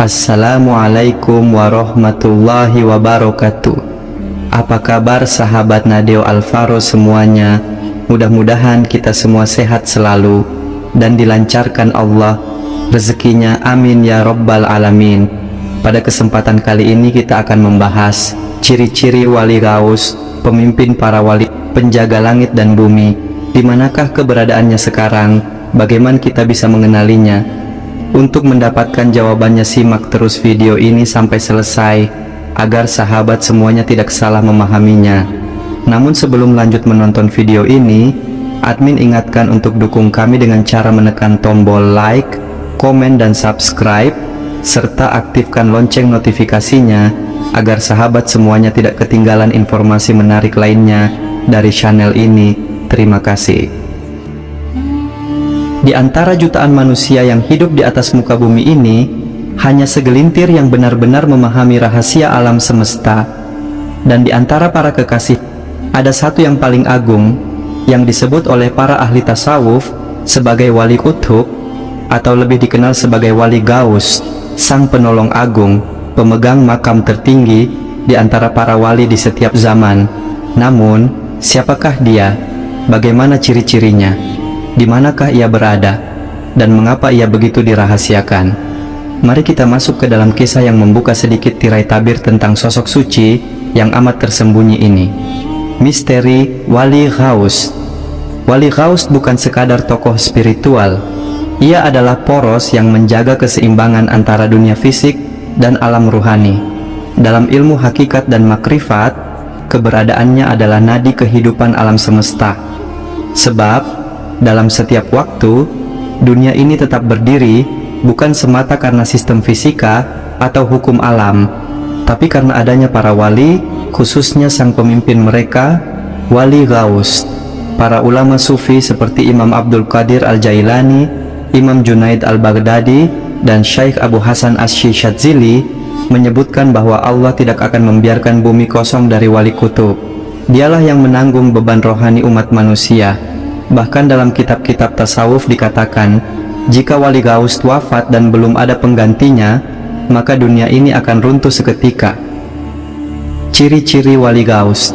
Assalamualaikum warahmatullahi wabarakatuh. Apa kabar sahabat Nadeo Alvaro semuanya? Mudah-mudahan kita semua sehat selalu dan dilancarkan Allah rezekinya, amin ya rabbal alamin. Pada kesempatan kali ini kita akan membahas ciri-ciri wali gaus, pemimpin para wali, penjaga langit dan bumi. Di manakah keberadaannya sekarang? Bagaimana kita bisa mengenalinya? Untuk mendapatkan jawabannya, simak terus video ini sampai selesai agar sahabat semuanya tidak salah memahaminya. Namun sebelum lanjut menonton video ini, admin ingatkan untuk dukung kami dengan cara menekan tombol like, komen dan subscribe, serta aktifkan lonceng notifikasinya agar sahabat semuanya tidak ketinggalan informasi menarik lainnya dari channel ini. Terima kasih. Di antara jutaan manusia yang hidup di atas muka bumi ini, hanya segelintir yang benar-benar memahami rahasia alam semesta. Dan di antara para kekasih, ada satu yang paling agung, yang disebut oleh para ahli tasawuf sebagai wali kutub, atau lebih dikenal sebagai wali gaus, sang penolong agung, pemegang makam tertinggi di antara para wali di setiap zaman. Namun, siapakah dia? Bagaimana ciri-cirinya? Di manakah ia berada? Dan mengapa ia begitu dirahasiakan? Mari kita masuk ke dalam kisah yang membuka sedikit tirai tabir tentang sosok suci yang amat tersembunyi ini. Misteri Wali Gaus. Wali Gaus bukan sekadar tokoh spiritual. Ia adalah poros yang menjaga keseimbangan antara dunia fisik dan alam ruhani. Dalam ilmu hakikat dan makrifat, keberadaannya adalah nadi kehidupan alam semesta. Sebab dalam setiap waktu, dunia ini tetap berdiri bukan semata karena sistem fisika atau hukum alam, tapi karena adanya para wali, khususnya sang pemimpin mereka, Wali Gaus. Para ulama sufi seperti Imam Abdul Qadir Al-Jailani, Imam Junaid Al-Baghdadi, dan Syekh Abu Hasan Asy-Syadzili menyebutkan bahwa Allah tidak akan membiarkan bumi kosong dari wali kutub. Dialah yang menanggung beban rohani umat manusia. Bahkan dalam kitab-kitab tasawuf dikatakan, jika wali gaus wafat dan belum ada penggantinya, maka dunia ini akan runtuh seketika. Ciri-ciri wali gaus.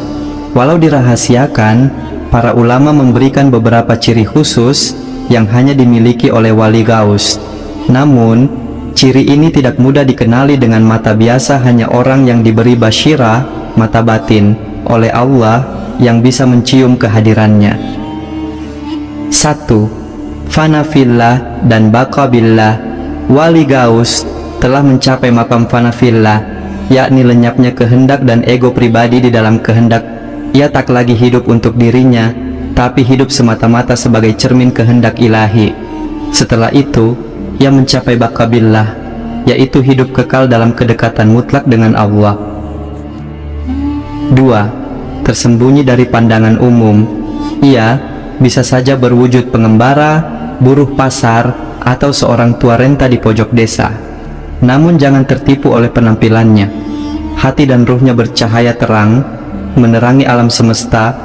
Walau dirahasiakan, para ulama memberikan beberapa ciri khusus yang hanya dimiliki oleh wali gaus. Namun, ciri ini tidak mudah dikenali dengan mata biasa, hanya orang yang diberi basyirah, mata batin, oleh Allah yang bisa mencium kehadirannya. 1. Fanafillah dan baqabillah. Wali gaus telah mencapai makam fanafillah, yakni lenyapnya kehendak dan ego pribadi di dalam kehendak. Ia tak lagi hidup untuk dirinya, tapi hidup semata-mata sebagai cermin kehendak ilahi. Setelah itu, ia mencapai baqabillah, yaitu hidup kekal dalam kedekatan mutlak dengan Allah. 2. Tersembunyi dari pandangan umum. Ia bisa saja berwujud pengembara, buruh pasar, atau seorang tua renta di pojok desa. Namun jangan tertipu oleh penampilannya. Hati dan ruhnya bercahaya terang, menerangi alam semesta,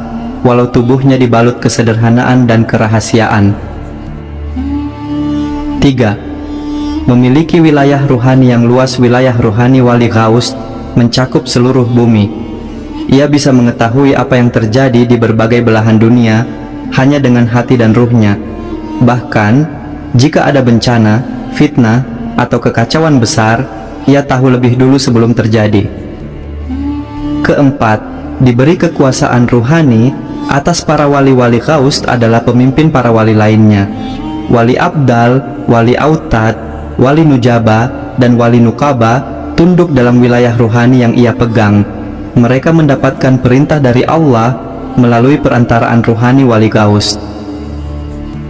walau tubuhnya dibalut kesederhanaan dan kerahasiaan. 3. Memiliki wilayah ruhani yang luas. Wilayah ruhani wali gaus mencakup seluruh bumi. Ia bisa mengetahui apa yang terjadi di berbagai belahan dunia hanya dengan hati dan ruhnya. Bahkan, jika ada bencana, fitnah, atau kekacauan besar, ia tahu lebih dulu sebelum terjadi. 4. Diberi kekuasaan ruhani atas para wali-wali gaus adalah pemimpin para wali lainnya. Wali Abdal, Wali Autad, Wali Nujaba, dan Wali Nukaba tunduk dalam wilayah ruhani yang ia pegang. Mereka mendapatkan perintah dari Allah melalui perantaraan ruhani wali gaus.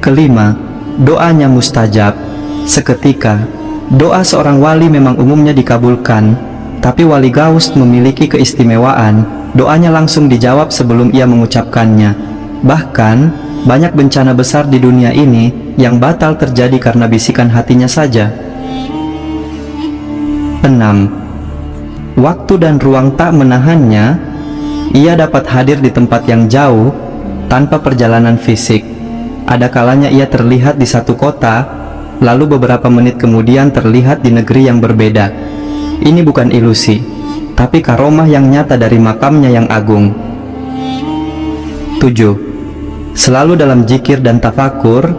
5. Doanya mustajab. Seketika, doa seorang wali memang umumnya dikabulkan, tapi wali gaus memiliki keistimewaan, doanya langsung dijawab sebelum ia mengucapkannya. Bahkan, banyak bencana besar di dunia ini yang batal terjadi karena bisikan hatinya saja. 6. Waktu dan ruang tak menahannya. Ia dapat hadir di tempat yang jauh tanpa perjalanan fisik. Ada kalanya ia terlihat di satu kota, lalu beberapa menit kemudian terlihat di negeri yang berbeda. Ini bukan ilusi, tapi karomah yang nyata dari makamnya yang agung. 7. Selalu dalam zikir dan tafakur,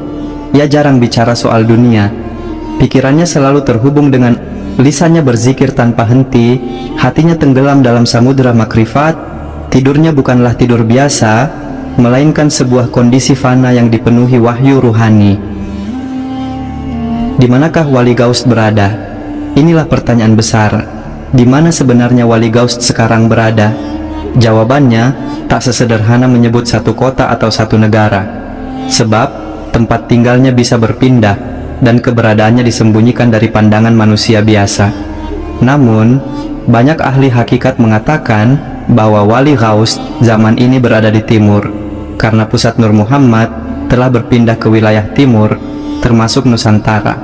ia jarang bicara soal dunia. Pikirannya selalu terhubung dengan lisannya berzikir tanpa henti, hatinya tenggelam dalam samudera makrifat. Tidurnya bukanlah tidur biasa, melainkan sebuah kondisi fana yang dipenuhi wahyu ruhani. Di manakah Wali Gaus berada? Inilah pertanyaan besar. Di mana sebenarnya Wali Gaus sekarang berada? Jawabannya tak sesederhana menyebut satu kota atau satu negara. Sebab tempat tinggalnya bisa berpindah dan keberadaannya disembunyikan dari pandangan manusia biasa. Namun, banyak ahli hakikat mengatakan bahwa Wali Gaus zaman ini berada di timur, karena pusat Nur Muhammad telah berpindah ke wilayah timur, termasuk Nusantara.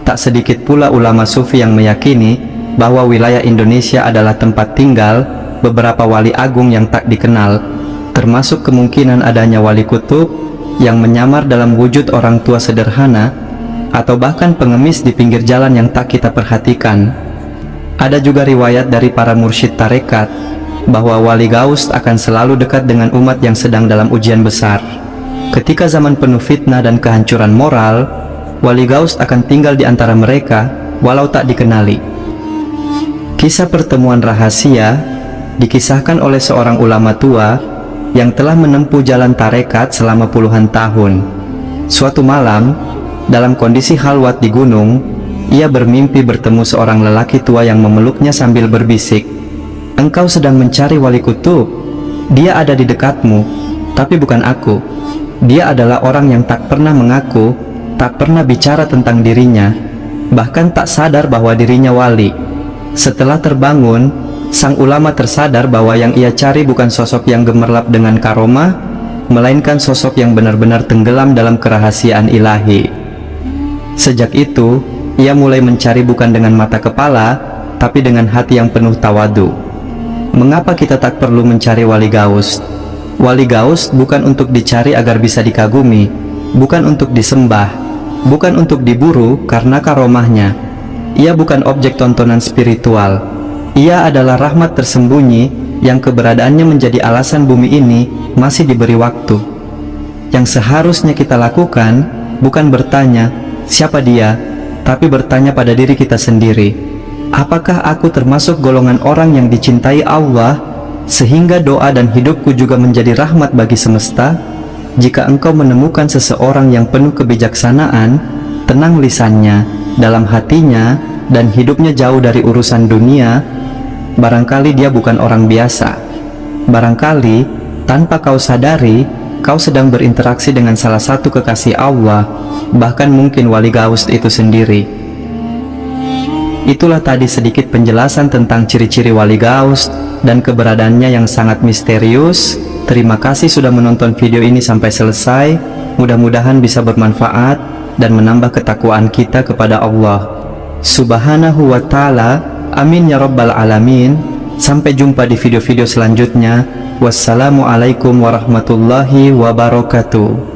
Tak sedikit pula ulama sufi yang meyakini bahwa wilayah Indonesia adalah tempat tinggal beberapa wali agung yang tak dikenal, termasuk kemungkinan adanya wali kutub yang menyamar dalam wujud orang tua sederhana, atau bahkan pengemis di pinggir jalan yang tak kita perhatikan. Ada juga riwayat dari para mursyid tarekat bahwa Wali Gaus akan selalu dekat dengan umat yang sedang dalam ujian besar. Ketika zaman penuh fitnah dan kehancuran moral, Wali Gaus akan tinggal di antara mereka walau tak dikenali. Kisah pertemuan rahasia dikisahkan oleh seorang ulama tua yang telah menempuh jalan tarekat selama puluhan tahun. Suatu malam, dalam kondisi khalwat di gunung, ia bermimpi bertemu seorang lelaki tua yang memeluknya sambil berbisik, "Engkau sedang mencari wali kutub. Dia ada di dekatmu, tapi bukan aku. Dia adalah orang yang tak pernah mengaku, tak pernah bicara tentang dirinya, bahkan tak sadar bahwa dirinya wali." Setelah terbangun, sang ulama tersadar bahwa yang ia cari bukan sosok yang gemerlap dengan karomah, melainkan sosok yang benar-benar tenggelam dalam kerahasiaan ilahi. Sejak itu, ia mulai mencari bukan dengan mata kepala, tapi dengan hati yang penuh tawadu. Mengapa kita tak perlu mencari Wali Gaus? Wali Gaus bukan untuk dicari agar bisa dikagumi, bukan untuk disembah, bukan untuk diburu karena karomahnya. Ia bukan objek tontonan spiritual. Ia adalah rahmat tersembunyi yang keberadaannya menjadi alasan bumi ini masih diberi waktu. Yang seharusnya kita lakukan bukan bertanya siapa dia, tapi bertanya pada diri kita sendiri, apakah aku termasuk golongan orang yang dicintai Allah sehingga doa dan hidupku juga menjadi rahmat bagi semesta? Jika engkau menemukan seseorang yang penuh kebijaksanaan, tenang lisannya, dalam hatinya, dan hidupnya jauh dari urusan dunia, barangkali dia bukan orang biasa. Barangkali tanpa kau sadari, kau sedang berinteraksi dengan salah satu kekasih Allah, bahkan mungkin Wali Gaus itu sendiri. Itulah tadi sedikit penjelasan tentang ciri-ciri Wali Gaus dan keberadaannya yang sangat misterius. Terima kasih sudah menonton video ini sampai selesai. Mudah-mudahan bisa bermanfaat dan menambah ketakwaan kita kepada Allah Subhanahu wa ta'ala. Amin ya rabbal alamin. Sampai jumpa di video-video selanjutnya. Wassalamualaikum warahmatullahi wabarakatuh.